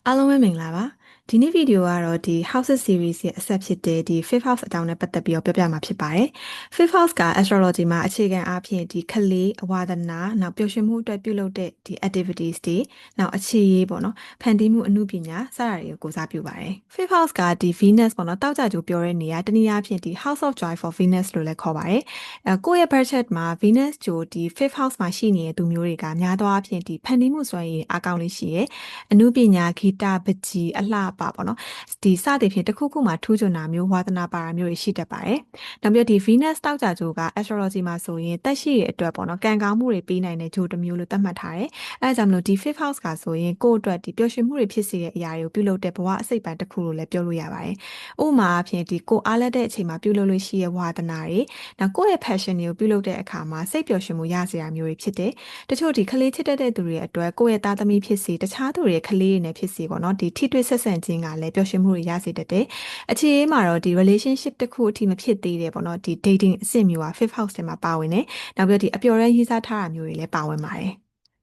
အားလုံးပဲမင်္ဂလာပါဒီနေ့ဗီဒီယိုကတော့ဒီ Houses series ရဲ့အဆက်ဖြစ်တဲ့ဒီ Fifth House အကြောင်းနဲ့ပတ်သက်ပြီးတော့ပြောပြမှာဖြစ်ပါတယ် Fifth House က astrology မှာအခြေခံအားဖြင့်ဒီခလေးအဝါဒနာနောက်ပျော်ရွှင်မှုအတွက်ပြုလုပ်တဲ့ဒီ activities တွေနောက်အခြေရေးပေါ့နော်ဖန်တီးမှုအမှုပညာစတာတွေကိုကိုးစားပြုပါတယ် Fifth House ကဒီ Venus ပေါ့နော်တောက်ကြကြိုပြောတဲ့နေရာတနည်းအားဖြင့်ဒီ House of Joy for Venus လို့လည်းခေါ်ပါတယ်ကိုယ့်ရဲ့ budget မှာ Venus ကြိုဒီ Fifth House မှာရှိနေတဲ့သူမျိုးတွေကများသောအားဖြင့်ဒီဖန်တီးမှုစွမ်းရည်အားကောင်းလေးရှိရဲ့အမှုပညာဂီတပကြီးအလှပပေါ့နော်ဒီစသည်ဖြင့်တစ်ခုခုမှထူးချွန်တာမျိုးဝါသနာပါတာမျိုးတွေရှိတတ်ပါတယ်နောက်ပြီးဒီ Venus တောက်ကြကြိုက astrology မှာဆိုရင်တက်ရှိရဲ့အတွက်ပေါ့နော်ကံကောင်းမှုတွေပေးနိုင်တဲ့ဂျိုတစ်မျိုးလို့သတ်မှတ်ထားတယ်အဲဒါကြောင့်မလို့ဒီ Fifth House ကဆိုရင်ကိုယ့်အတွက်ဒီပျော်ရွှင်မှုတွေဖြစ်စေတဲ့အရာတွေကိုပြုလုပ်တဲ့ဘဝအစိတ်ပိုင်းတစ်ခုလို့လည်းပြောလို့ရပါတယ်ဥပမာအဖြစ်ဒီကိုအားလက်တဲ့အချိန်မှာပြုလုပ်လို့ရှိရဲ့ဝါသနာတွေနောက်ကိုယ့်ရဲ့ passion တွေကိုပြုလုပ်တဲ့အခါမှာစိတ်ပျော်ရွှင်မှုရစေတာမျိုးတွေဖြစ်တယ်တချို့ဒီကလေးချစ်တတ်တဲ့သူတွေအတွက်ကိုယ့်ရဲ့သားသမီးဖြစ်စေတခြားသူတွေရဲ့ကလေးတွေနဲ့ဖြစ်စေပေါ့နော်ဒီထိတွေ့ဆက်ဆံခြင်းကလည်းပျော်ရွှင်မှုတွေရစေတတ်တယ်အခြေအေးမှာတော့ဒီ relationship တစ်ခုအထိမဖြစ်သေးတယ်ပေါ့နော်ဒီ dating အဆင့်မျိုးက fifth house ထဲမှာပါဝင်တယ်နောက်ပြီးတော့ဒီအပျော်ရမ်းရေးစားထားတာမျိုးတွေလည်းပါဝင်ပါတယ်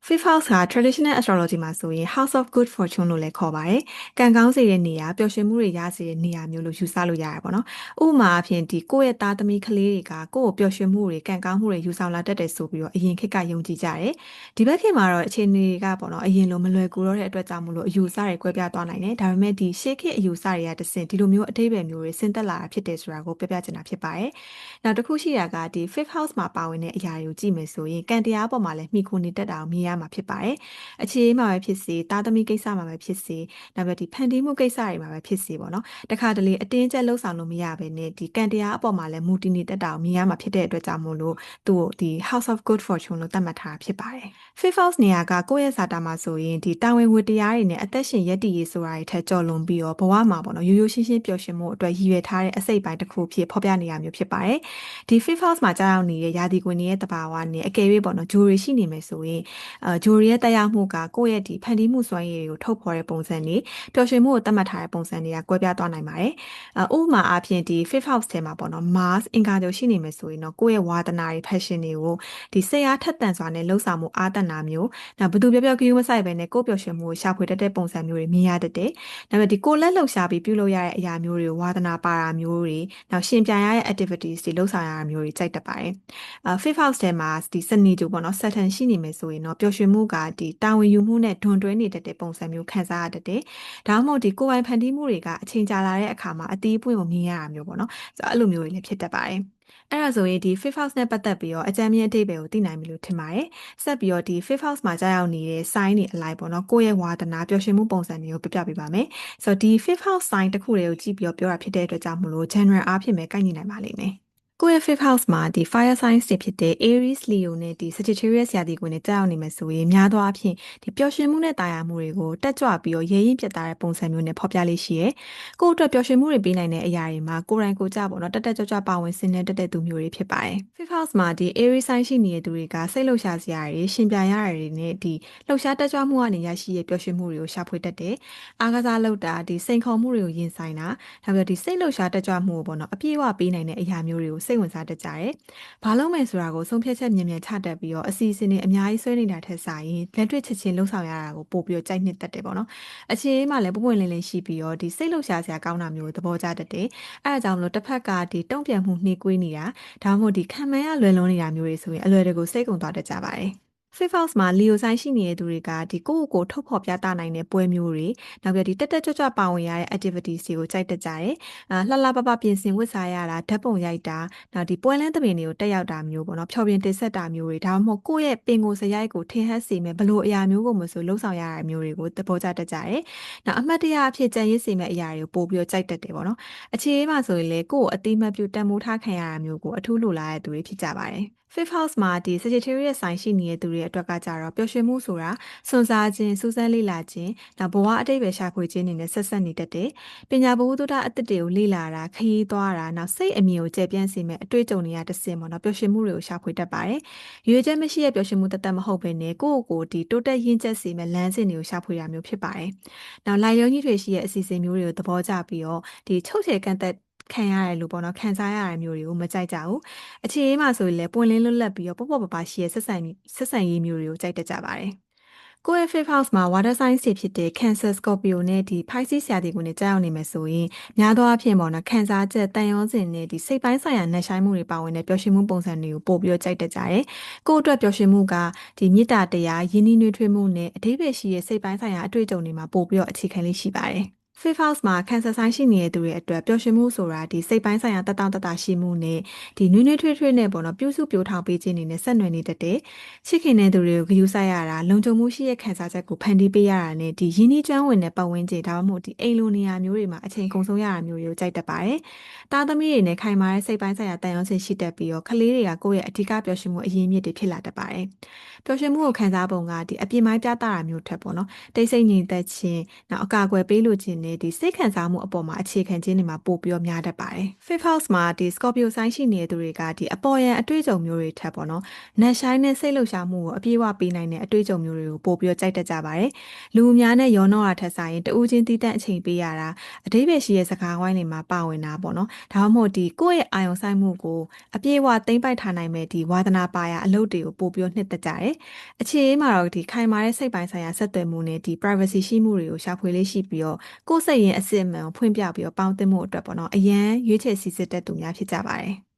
Fifth House က traditional astrology မှာဆိုရင် House of Good Fortune လို့လည်းခေါ်ပါတယ်။ကံကောင်းစေတဲ့နေရာပျော်ရွှင်မှုတွေရစေတဲ့နေရာမျိုးလို့ယူဆလို့ရတယ်ပေါ့နော်။ဥပမာအဖြစ်ဒီကိုယ့်ရဲ့သားသမီးကလေးတွေကကိုယ့်ကိုပျော်ရွှင်မှုတွေကံကောင်းမှုတွေယူဆောင်လာတတ်တယ်ဆိုပြီးတော့အရင်ခေတ်ကယုံကြည်ကြတယ်။ဒီဘက်ခေတ်မှာတော့အခြေအနေတွေကပေါ့နော်အရင်လိုမလွယ်ကူတော့တဲ့အတွက်ကြောင့်မလို့အယူအဆတွေကွဲပြားသွားနိုင်တယ်။ဒါပေမဲ့ဒီရှေးခေတ်အယူအဆတွေကတဆင့်ဒီလိုမျိုးအတိတ်ပဲမျိုးတွေဆင်းသက်လာတာဖြစ်တယ်ဆိုတာကိုပြပြချင်တာဖြစ်ပါတယ်။နောက်တစ်ခုရှိတာကဒီ Fifth House မှာပါဝင်တဲ့အရာတွေကိုကြည့်မယ်ဆိုရင်ကံတရားပေါ်မှာလည်းမိခိုနေတတ်တာကိုမြင်ရမှာဖြစ်ပါတယ်။အခြေအေးမှာပဲဖြစ်စေသားသမီးကိစ္စမှာပဲဖြစ်စေနောက်ပြီးဒီဖန်တီးမှုကိစ္စတွေမှာပဲဖြစ်စေပေါ့နော်တခါတလေအတင်းကျပ်လှုပ်ဆောင်လို့မရဘဲနဲ့ဒီကံတရားအပေါ်မှာလည်းမူတည်နေတတ်တာကိုမြင်ရမှာဖြစ်တဲ့အတွက်ကြောင့်မို့လို့သူ့ဒီ House of Good Fortune လို့သတ်မှတ်ထားတာဖြစ်ပါတယ်။ Fifth House နေရာကကိုယ့်ရဲ့ဇာတာမှာဆိုရင်ဒီတာဝန်ဝတ္တရားတွေနဲ့အသက်ရှင်ရည်တည်ရေးဆိုတာတွေထက်ကျော်လွန်ပြီးတော့ဘဝမှာပေါ့နော်ရိုးရိုးရှင်းရှင်းပျော်ရွှင်မှုအတွက်ရည်ရွယ်ထားတဲ့အစိတ်ပိုင်းတစ်ခုဖြစ်ဖော်ပြနေရမျိုးဖြစ်ပါတယ်။ဒီ Fifth House မှာကြာရောက်နေတဲ့ယာတီကွန်ရဲ့တဘာဝနဲ့အကယ်၍ပေါ့နော်ဂျိုတွေရှိနေမယ်ဆိုရင်ဂျိုတွေရဲ့တက်ရောက်မှုကကိုယ့်ရဲ့ဒီဖန်တီးမှုစွမ်းရည်တွေကိုထုတ်ဖော်တဲ့ပုံစံတွေပျော်ရွှင်မှုကိုသတ်မှတ်ထားတဲ့ပုံစံတွေကကွဲပြားသွားနိုင်ပါတယ်။ဥပမာအားဖြင့်ဒီ Fifth House ထဲမှာပေါ့နော် Mars အင်္ဂါဂျိုရှိနေမယ်ဆိုရင်တော့ကိုယ့်ရဲ့ဝါသနာတွေ passion တွေကိုဒီစိတ်အားထက်သန်စွာနဲ့လှုပ်ဆောင်မှုအားသန်တာမျိုးနောက်ဘသူပြောဂရုမစိုက်ပဲနဲ့ကိုယ့်ပျော်ရွှင်မှုကိုရှာဖွေတတ်တဲ့ပုံစံမျိုးတွေမြင်ရတတ်တယ်။နောက်ပြီးဒီကိုယ်လက်လှုပ်ရှားပြီးပြုလုပ်ရတဲ့အရာမျိုးတွေကိုဝါသနာပါတာမျိုးတွေနောက်ရှင်ပြိုင်ရတဲ့ activities တွေလှုပ်ဆောင်ရတာမျိုးတွေကြိုက်တတ်ပါတယ်။ Fifth House ထဲမှာဒီစနေကြိုပေါ့နော် Saturn ရှိနေမယ်ဆိုရင်တော့ပျော်ရွှင်မှုကဒီတာဝန်ယူမှုနဲ့ဒွန်တွဲနေတတ်တဲ့ပုံစံမျိုးခံစားရတတ်တယ်။ဒါမှမဟုတ်ဒီကိုယ်ပိုင်ဖန်တီးမှုတွေကအချိန်ကြာလာတဲ့အခါမှာအသီးပွင့်ကိုမြင်ရတာမျိုးပေါ့နော်။အဲ့လိုမျိုးတွေလည်းဖြစ်တတ်ပါတယ်။အဲ့ဒါဆိုရင်ဒီ Fifth House နဲ့ပတ်သက်ပြီးတော့အကြံဉာဏ်အသေးပဲကိုသိနိုင်ပြီလို့ထင်ပါတယ်။ဆက်ပြီးတော့ဒီ Fifth House မှာကြာရောက်နေတဲ့ sign တွေအလိုက်ပေါ့နော်ကိုယ့်ရဲ့ဝါသနာပျော်ရွှင်မှုပုံစံတွေကိုပြပြပေးပါမယ်။ဆိုတော့ဒီ Fifth House sign တစ်ခုတွေကိုကြည့်ပြီးတော့ပြောတာဖြစ်တဲ့အတွက်ကြောင့်မလို့ general အားဖြင့်ပဲကိုက်ညီနိုင်ပါလိမ့်မယ်။ကိုယ့်ရဲ့ fifth house မှာဒီ fire signs တွေဖြစ်တဲ့ Aries, Leo နဲ့ဒီ Sagittarius ရာသီကွန်တွေကြောက်နေမယ်ဆိုရင်များသောအားဖြင့်ဒီပျော်ရွှင်မှုနဲ့တာယာမှုတွေကိုတက်ကြွပြီးတော့ရဲရင်ပြတ်သားတဲ့ပုံစံမျိုးနဲ့ဖော်ပြလေးရှိရဲ။ကိုယ့်အတွက်ပျော်ရွှင်မှုတွေပေးနိုင်တဲ့အရာတွေမှာကိုယ်တိုင်ကိုယ်ကြပေါ့နော်တက်တက်ကြွကြွပါဝင်ဆင်နွှဲတတ်တဲ့သူမျိုးတွေဖြစ်ပါတယ်။ fifth house မှာဒီ Aries sign ရှိနေတဲ့သူတွေကစိတ်လှုပ်ရှားစရာတွေရှင်ပြိုင်ရတာတွေနဲ့ဒီလှုပ်ရှားတက်ကြွမှုကနေရရှိတဲ့ပျော်ရွှင်မှုတွေကိုရှာဖွေတတ်တယ်။အားကစားလုပ်တာဒီစိန်ခေါ်မှုတွေကိုရင်ဆိုင်တာနောက်ပြီးတော့ဒီစိတ်လှုပ်ရှားတက်ကြွမှုကိုပေါ့နော်အပြည့်အဝပေးနိုင်တဲ့အရာမျိုးတွေကိုစိတ်ဝင်စားတတ်ကြတယ်။ဘာလို့မယ်ဆိုတာကိုဆုံးဖြတ်ချက်မြင်မြန်ချတတ်ပြီးတော့အစီအစဉ်တွေအများကြီးဆွဲနေတာထက်စာရင်လက်တွေ့ချက်ချင်းလှုပ်ဆောင်ရတာကိုပို့ပြီးတော့ကြိုက်နှစ်တတ်တယ်ပေါ့နော်။အခြေအေးမှလည်းပွပွင့်လင်းလင်းရှိပြီးတော့ဒီစိတ်လှုပ်ရှားစရာကောင်းတာမျိုးကိုသဘောကျတတ်တယ်။အဲဒါကြောင့်မလို့တစ်ဖက်ကဒီတုံ့ပြန်မှုနှေးကွေးနေတာဒါမှမဟုတ်ဒီခံမှန်းရလွယ်လွန်းနေတာမျိုးတွေဆိုရင်အလွယ်တကူစိတ်ကုန်သွားတတ်ကြပါတယ်။ Fifth House မှာ Leo sign ရှိနေတဲ့သူတွေကဒီကိုယ့်ကိုယ်ထုတ်ဖော်ပြသနိုင်တဲ့ပွဲမျိုးတွေနောက်ပြီးဒီတက်တက်ကြွကြွပါဝင်ရတဲ့ activities တွေကိုကြိုက်တတ်ကြတယ်။လှလှပပပြင်ဆင်ဝတ်စားရတာဓာတ်ပုံရိုက်တာနောက်ဒီပွဲလန်းသဘင်တွေကိုတက်ရောက်တာမျိုးပေါ့နော်။ဖျော်ဖြေတင်ဆက်တာမျိုးတွေဒါမှမဟုတ်ကိုယ့်ရဲ့ပင်ကိုယ်စရိုက်ကိုထင်ဟပ်စေမဲ့ဘလို့အရာမျိုးကိုမဆိုလှုပ်ဆောင်ရတာမျိုးတွေကိုသဘောကျတတ်ကြတယ်။နောက်အမှတ်တရအဖြစ်ကြံရည်စေမဲ့အရာတွေကိုပို့ပြီးတော့ကြိုက်တတ်တယ်ပေါ့နော်။အခြေအေးမှာဆိုရင်လေကိုယ့်ကိုအတိမတ်ပြုတန်မိုးထားခံရတာမျိုးကိုအထူးလိုလားတဲ့သူတွေဖြစ်ကြပါတယ်။ Fifth House မှာဒီ Sagittarius sign ရှိနေတဲ့သူတွေအတွက်ကကြတော့ပျော်ရွှင်မှုဆိုတာစွန့်စားခြင်းစူးစမ်းလေ့လာခြင်းနောက်ဘဝအတိတ်ပဲရှာဖွေခြင်းတွေနဲ့ဆက်ဆက်နေတတ်တယ်။ပညာဘဝတုဒ္ဒအသစ်တွေကိုလေ့လာတာခရီးသွားတာနောက်စိတ်အမြင်ကိုကျယ်ပြန့်စေမဲ့အတွေ့အကြုံတွေကတဆင့်ပေါ့နော်ပျော်ရွှင်မှုတွေကိုရှာဖွေတတ်ပါတယ်။ရွေချက်မရှိတဲ့ပျော်ရွှင်မှုတသက်မဟုတ်ဘဲနဲ့ကိုယ့်ကိုယ်ဒီတိုးတက်ရင့်ကျက်စေမဲ့လမ်းစဉ်တွေကိုရှာဖွေတာမျိုးဖြစ်ပါတယ်။နောက်လိုက်ရုံးကြီးတွေရှိတဲ့အစီအစဉ်မျိုးတွေကိုသဘောကျပြီးတော့ဒီချုပ်ချယ်ကန့်သက်ခံရတယ်လို့ပေါ့နော်ခံစားရတဲ့မျိုးတွေကိုမကြိုက်ကြဘူးအခြေအေးမှာဆိုရင်လည်းပွင့်လင်းလွတ်လပ်ပြီးတော့ပေါ့ပေါ့ပါပါရှိရဲ့ဆက်ဆံရေးမျိုးတွေကိုကြိုက်တတ်ကြပါတယ် ကိုယ့်ရဲ့ fifth house မှာ water sign တွေဖြစ်တဲ့ Cancer, Scorpio နဲ့ဒီ Pisces ရာသီကိုနေကြောက်နေမယ်ဆိုရင်များသောအားဖြင့်ပေါ့နော်ခံစားချက်တန်ရောစင်နဲ့ဒီစိတ်ပိုင်းဆိုင်ရာနှက်ဆိုင်မှုတွေပါဝင်တဲ့ပျော်ရွှင်မှုပုံစံတွေကိုပို့ပြီးတော့ကြိုက်တတ်ကြတယ်။ကိုယ့်အတွက်ပျော်ရွှင်မှုကဒီမေတ္တာတရားယဉ်ကျေးနှွေးထွေးမှုနဲ့အဓိပ္ပာယ်ရှိတဲ့စိတ်ပိုင်းဆိုင်ရာအတွေ့အကြုံတွေမှာပို့ပြီးတော့အခြေခံလေးရှိပါတယ်။ Fifth House မှာ Cancer sign ရှိနေတဲ့သူတွေအတွက်ပျော်ရွှင်မှုဆိုတာဒီစိတ်ပိုင်းဆိုင်ရာတတောင့်တတရှိမှုနဲ့ဒီနွေးနွေးထွေးထွေးနဲ့ပေါ့နော်ပြုစုပြောထောင်ပေးခြင်းတွေနဲ့ဆက်နွယ်နေတတ်တဲ့ချစ်ခင်တဲ့သူတွေကိုဂရုစိုက်ရတာလုံခြုံမှုရှိတဲ့ခံစားချက်ကိုဖန်တီးပေးရတာနဲ့ဒီရင်းနှီးကျွမ်းဝင်တဲ့ပတ်ဝန်းကျင်ဒါမှမဟုတ်ဒီအိမ်လိုနေရာမျိုးတွေမှာအချိန်ကုန်ဆုံးရတာမျိုးတွေကိုကြိုက်တတ်ပါတယ်။သားသမီးတွေနဲ့ခိုင်မာတဲ့စိတ်ပိုင်းဆိုင်ရာတန်ရုံးစင်ရှိတတ်ပြီးတော့ကလေးတွေကကိုယ့်ရဲ့အဓိကပျော်ရွှင်မှုအရင်းမြစ်တွေဖြစ်လာတတ်ပါတယ်။ပျော်ရွှင်မှုကိုခံစားပုံကဒီအပြစ်မိုင်းပြတာမျိုးထက်ပေါ့နော်တိတ်ဆိတ်ငြိမ်သက်ခြင်းနောက်အကာအကွယ်ပေးလို့ခြင်းနဲ့ဒီစိတ်ခံစားမှုအပေါ်မှာအခြေခံခြင်းတွေမှာပို့ပြီးတော့များတတ်ပါတယ်။ Fifth House မှာဒီ Scorpio sign ရှိနေတဲ့သူတွေကဒီအပေါ်ယံအတွေ့အကြုံမျိုးတွေထက်ပေါ့နော်နက်ရှိုင်းနဲ့စိတ်လှုပ်ရှားမှုကိုအပြည့်အဝပေးနိုင်တဲ့အတွေ့အကြုံမျိုးတွေကိုပို့ပြီးတော့ကြိုက်တတ်ကြပါတယ်။လူအများနဲ့ရောနှောတာထက်ဆိုင်ရင်တဦးချင်းတည်တံ့အချိန်ပေးရတာအဓိပ္ပာယ်ရှိတဲ့စကားဝိုင်းတွေမှာပါဝင်တာပေါ့နော်။ဒါမှမဟုတ်ဒီကိုယ့်ရဲ့အာယုံဆိုင်မှုကိုအပြည့်အဝသိမ့်ပိုက်ထားနိုင်မဲ့ဒီဝါသနာပါရာအလုပ်တွေကိုပို့ပြီးတော့နှစ်သက်ကြတယ်။အခြေအေးမှာတော့ဒီခိုင်မာတဲ့စိတ်ပိုင်းဆိုင်ရာဆက်သွယ်မှုနဲ့ဒီ privacy ရှိမှုတွေကိုရှာဖွေလေးရှိပြီးတော့ကိုယ့်စိတ်ရင်းအစစ်အမှန်ကိုဖွင့်ပြပြီးတော့ပေါင်းသင်းမှုအတွက်ပေါ့နော်အရန်ရွေးချယ်စီစစ်တဲ့သူများဖြစ်ကြပါတယ်။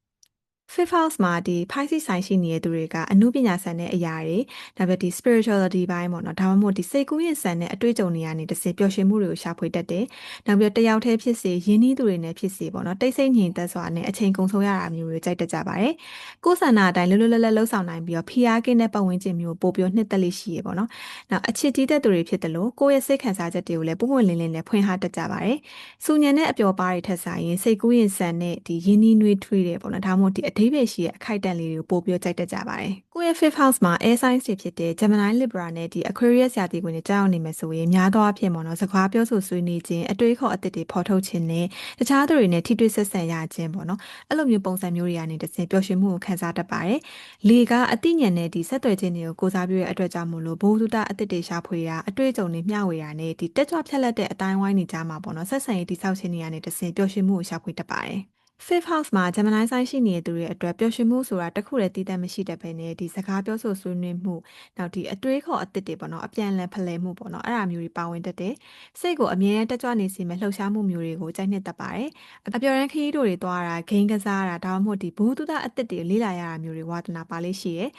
Fifth House မှာဒီ Pisces sign ရှိနေတဲ့သူတွေကအမှုပညာဆန်တဲ့အရာတွေဒါပေမဲ့ဒီ spirituality ဘိုင်းပေါ့နော်ဒါမှမဟုတ်ဒီစိတ်ကူးရင်ဆန်တဲ့အတွေ့အကြုံတွေကနေတစ်စင်ပျော်ရွှင်မှုတွေကိုရှာဖွေတတ်တယ်။နောက်ပြီးတယောက်တည်းဖြစ်စေယဉ်နှီးသူတွေနဲ့ဖြစ်စေပေါ့နော်တိတ်ဆိတ်ငြိမ်သက်စွာနဲ့အချိန်ကုန်ဆုံးရတာမျိုးတွေကြိုက်တတ်ကြပါတယ်။ကိုယ်ဆန္ဒအတိုင်းလွတ်လွတ်လပ်လပ်လှုပ်ဆောင်နိုင်ပြီးတော့ဖိအားကင်းတဲ့ပတ်ဝန်းကျင်မျိုးပို့ပြီးနှစ်သက်လေးရှိရပေါ့နော်။နောက်အချစ်ကြီးတဲ့သူတွေဖြစ်တယ်လို့ကိုယ့်ရဲ့စိတ်ခံစားချက်တွေကိုလည်းပုံပွင့်လင်းလင်းနဲ့ဖွင့်ဟတတ်ကြပါတယ်။စူညံတဲ့အပျော်ပါးတွေထက်ဆိုင်ရင်စိတ်ကူးရင်ဆန်တဲ့ဒီယဉ်နှီးနှွေးထွေးတယ်ပေါ့နော်ဒါမှမဟုတ်ဒီအဓိပ္ပာယ်ရှိတဲ့အခိုက်အတန့်လေးတွေကိုပို့ပြီးကြိုက်တတ်ကြပါတယ်။ကိုယ့်ရဲ့ Fifth House မှာ Air Signs တွေဖြစ်တဲ့ Gemini, Libra နဲ့ဒီ Aquarius ရာသီဝင်တွေကြောက်နေမယ်ဆိုရင်များသောအားဖြင့်ပေါ့နော်စကားပြောဆိုဆွေးနွေးခြင်းအတွေးခေါ်အသစ်တွေဖော်ထုတ်ခြင်းနဲ့တခြားသူတွေနဲ့ထိတွေ့ဆက်ဆံရခြင်းပေါ့နော်အဲ့လိုမျိုးပုံစံမျိုးတွေကနေတစ်ဆင့်ပျော်ရွှင်မှုကိုခံစားတတ်ပါတယ်။လေကအသိဉာဏ်နဲ့ဒီဆက်သွယ်ခြင်းတွေကိုကိုစားပြုတဲ့အတွက်ကြောင့်မို့လို့ဘ ഹു တုတအသစ်တွေရှာဖွေတာအတွေ့အကြုံတွေမျှဝေတာနဲ့ဒီတက်ကြွဖြတ်လက်တဲ့အတိုင်းဝိုင်းနေကြမှာပေါ့နော်ဆက်ဆံရေးတိဆောက်ခြင်းတွေကနေတစ်ဆင့်ပျော်ရွှင်မှုကိုရှာဖွေတတ်ပါတယ်။ Fifth House မှာ Gemini sign ရှိနေတဲ့သူတွေအတွက်ပျော်ရွှင်မှုဆိုတာတခုတည်းတည်တတ်မရှိတတ်ဘဲနဲ့ဒီစကားပြောဆိုဆွေးနွေးမှုနောက်ဒီအတွေးခေါ်အသစ်တွေပေါ့နော်အပြန်အလှန်ဖလှယ်မှုပေါ့နော်အဲ့ဒါမျိုးတွေပါဝင်တတ်တယ်စိတ်ကိုအမြဲတမ်းတက်ကြွနေစေမဲ့လှုပ်ရှားမှုမျိုးတွေကိုကြိုက်နှစ်တတ်ပါတယ်အပျော်ရန်ခရီးတို့တွေသွားတာဂိမ်းကစားတာဒါမှမဟုတ်ဒီဘ ഹു တုတအသစ်တွေလေ့လာရတာမျိုးတွေဝါသနာပါလေးရှိရဲ့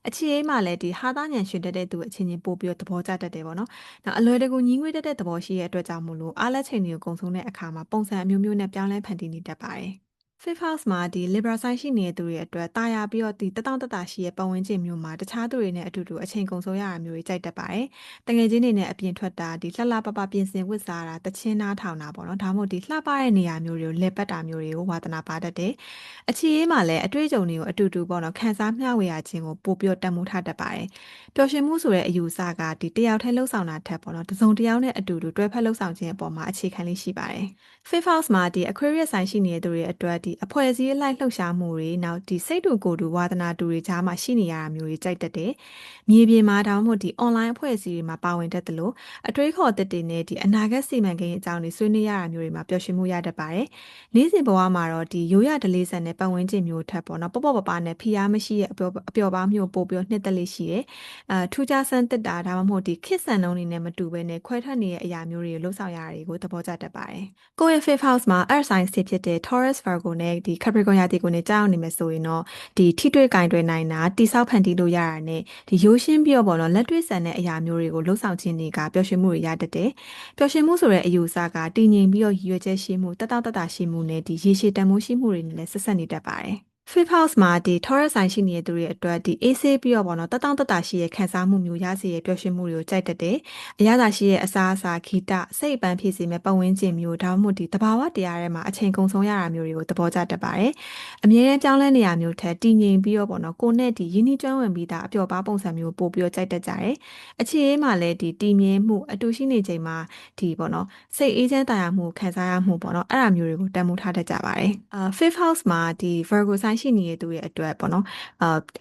အခြေအေးမှာလည်းဒီဟာသားညံရှင်တတ်တဲ့သူအချင်းချင်းပို့ပြီးသဘောကျတတ်တယ်ပေါ့နော်နောက်အလွယ်တကူညီးငွေ့တတ်တဲ့သဘောရှိရဲ့အတွက်ကြောင့်မို့လို့အားလက်ချိန်တွေကိုကုံဆုံးတဲ့အခါမှာပုံစံအမျိုးမျိုးနဲ့ပြောင်းလဲဖန်တီးနေတတ်ပါတယ်Fifth House မှာဒီ Libra sign ရှိနေတဲ့သူတွေအတွက်တာယာပြီးတော့ဒီတတောင့်တတရှိရဲ့ပတ်ဝန်းကျင်မျိုးမှာတခြားသူတွေနဲ့အတူတူအချိန်ကုန်ဆုံးရတာမျိုးတွေကြိုက်တတ်ပါတယ်။တငယ်ချင်းတွေနဲ့အပြင်ထွက်တာဒီလှလှပပပြင်ဆင်ဝတ်စားတာတချင်းနားထောင်တာပေါ့နော်။ဒါမှမဟုတ်ဒီလှပတဲ့နေရာမျိုးတွေကိုလက်ပတ်တာမျိုးတွေကိုဝါသနာပါတတ်တယ်။အခြေအေးမှာလည်းအတွေ့အကြုံတွေကိုအတူတူပေါ့နော်ခန်းစားမျှဝေရခြင်းကိုပို့ပြီးတန်မိုးထားတတ်ပါတယ်။ပျော်ရွှင်မှုဆိုတဲ့အယူအဆကဒီတယောက်တည်းလှုပ်ဆောင်တာထက်ပေါ့နော်တစုံတစ်ယောက်နဲ့အတူတူတွဲဖက်လှုပ်ဆောင်ခြင်းအပေါ်မှာအခြေခံလေးရှိပါတယ်။ Fifth House မှာဒီ Aquarius sign ရှိနေတဲ့သူတွေအတွက်ဒီအဖွဲ့အစည်းအလိုက်လှုပ်ရှားမှုတွေနောက်ဒီစိတ်တူကိုယ်တူဝါသနာတူတွေကြားမှာရှိနေရတာမျိုးတွေကြိုက်တတ်တယ်။မြေပြင်မှာဒါမှမဟုတ်ဒီ online အဖွဲ့အစည်းတွေမှာပါဝင်တတ်တယ်လို့အတွေးခေါ်တတ်တဲ့နဲ့ဒီအနာဂတ်စီမံကိန်းအကြောင်းတွေဆွေးနွေးရတာမျိုးတွေမှာပျော်ရွှင်မှုရတတ်ပါတယ်။နေ့စဉ်ဘဝမှာတော့ဒီရိုးရဒလေးဆန်တဲ့ပတ်ဝန်းကျင်မျိုးထက်ပေါ့နော်ပေါ့ပပနဲ့ဖိအားမရှိတဲ့အပျော်ပါမျိုးပို့ပြီးနှစ်သက်လေးရှိတယ်။ထူးခြားဆန်းတက်တာဒါမှမဟုတ်ဒီခစ်ဆန်နှုံးတွေနဲ့မတူဘဲနဲ့ခွဲထွက်နေတဲ့အရာမျိုးတွေကိုလှုပ်ဆောင်ရတာတွေကိုသဘောကျတတ်ပါတယ်။ကိုယ့်ရဲ့ Fifth House မှာ Earth sign ဖြစ်တဲ့ Taurus, Virgo နဲ့ဒီ Capricorn ရာသီကိုနေကြောက်နေမယ်ဆိုရင်တော့ဒီထိတွေ့ကင်တွယ်နိုင်တာတိဆောက်ဖန်တီးလို့ရတာနဲ့ဒီရိုးရှင်းပြီးတော့ပေါ့နော်လက်တွေ့ဆန်တဲ့အရာမျိုးတွေကိုလှုပ်ဆောင်ခြင်းတွေကပျော်ရွှင်မှုတွေရတတ်တယ်။ပျော်ရွှင်မှုဆိုတဲ့အယူအဆကတည်ငြိမ်ပြီးတော့ရည်ရွယ်ချက်ရှိမှုတတောင့်တတရှိမှုနဲ့ဒီရေရှည်တန်ဖိုးရှိမှုတွေနဲ့လည်းဆက်ဆက်နေတတ်ပါတယ်။ Fifth House မှာဒီ Taurus sign ရှိနေတဲ့သူတွေအတွက်ဒီအေးဆေးပြီးတော့ပေါ့နော်တတောင့်တတရှိရဲ့ခံစားမှုမျိုးရစေရဲ့ပျော်ရွှင်မှုတွေကိုကြိုက်တတ်တယ်။အရသာရှိရဲ့အစားအစာဂီတစိတ်အပန်းဖြစ်စေမဲ့ပတ်ဝန်းကျင်မျိုးဒါမှမဟုတ်ဒီတဘာဝတရားထဲမှာအချိန်ကုန်ဆုံးရတာမျိုးတွေကိုသဘောကျတတ်ပါတယ်။အမြဲတမ်းပြောင်းလဲနေရမျိုးထက်တည်ငြိမ်ပြီးတော့ပေါ့နော်ကိုနဲ့ဒီရင်းနှီးကျွမ်းဝင်ပြီးသားအပျော်ပါပုံစံမျိုးပို့ပြီးတော့ကြိုက်တတ်ကြတယ်။အခြေအေးမှာလည်းဒီတည်မြဲမှုအတူရှိနေချိန်မှာဒီပေါ့နော်စိတ်အေးချမ်းသာယာမှုခံစားရမှုပေါ့နော်အဲ့ဒါမျိုးတွေကိုတန်ဖိုးထားတတ်ကြပါတယ်။ Fifth House မှာဒီ Virgo sign ရှိနေတဲ့သူတွေအတွက်ပေါ့နော်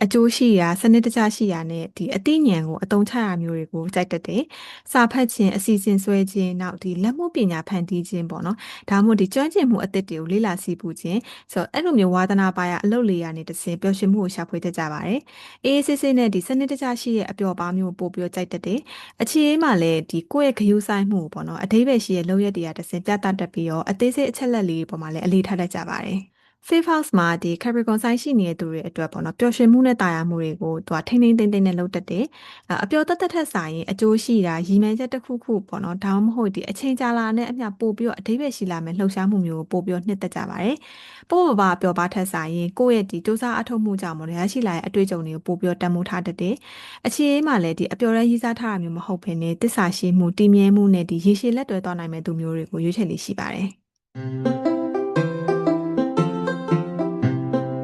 အကျိုးရှိရာစနစ်တကျရှိရာနဲ့ဒီအသိဉာဏ်ကိုအသုံးချရမျိုးတွေကိုကြိုက်တတ်တယ်စာဖတ်ခြင်းအစီအစဉ်ဆွဲခြင်းနောက်ဒီလက်မှုပညာဖန်တီးခြင်းပေါ့နော်ဒါမှမဟုတ်ဒီကျွမ်းကျင်မှုအသစ်တွေကိုလေ့လာစီးပူးခြင်းဆိုတော့အဲ့လိုမျိုးဝါသနာပါရအလုပ်လေးရနေတစ်စင်ပျော်ရွှင်မှုကိုရှာဖွေတတ်ကြပါတယ်အေးအေးဆေးဆေးနဲ့ဒီစနစ်တကျရှိရဲ့အပျော်ပါးမျိုးကိုပို့ပြီးတော့ကြိုက်တတ်တယ်အခြေအေးမှာလည်းဒီကိုယ့်ရဲ့ဂရုစိုက်မှုပေါ့နော်အသေးပဲရှိရဲ့လုပ်ရက်တွေကတစ်စင်ပြသတတ်ပြီးတော့အသေးစိတ်အချက်လက်လေးတွေပေါ်မှာလည်းအလေးထားတတ်ကြပါတယ် Fifth House မှာဒီ Capricorn sign ရှိနေတဲ့သူတွေအတွက်ပေါ့နော်ပျော်ရွှင်မှုနဲ့တာယာမှုတွေကိုသူကထိမ့်ထိမ့်သိမ့်သိမ့်နဲ့လုပ်တတ်တယ်အပျော်တတ်တတ်ဆိုင်ရင်အကျိုးရှိတာရည်မှန်းချက်တစ်ခုခုပေါ့နော်ဒါမှမဟုတ်ဒီအချိန်ကြာလာနဲ့အမျှပို့ပြီးတော့အဓိပ္ပာယ်ရှိလာမယ်လှုပ်ရှားမှုမျိုးကိုပို့ပြီးတော့နှစ်သက်ကြပါတယ်ပို့ပါပျော်ပါထက်ဆိုင်ရင်ကိုယ့်ရဲ့ဒီစူးစမ်းအထောက်မှုကြောင့်မလို့ရရှိလာတဲ့အတွေ့အကြုံတွေကိုပို့ပြီးတော့တန်ဖိုးထားတတ်တယ်အခြေအေးမှာလည်းဒီအပျော်ရဲရည်စားထားတာမျိုးမဟုတ်ဘဲနဲ့တစ္ဆာရှိမှုတည်မြဲမှုနဲ့ဒီရေရှည်လက်တွဲသွားနိုင်မဲ့သူမျိုးတွေကိုရွေးချယ်လေးရှိပါတယ်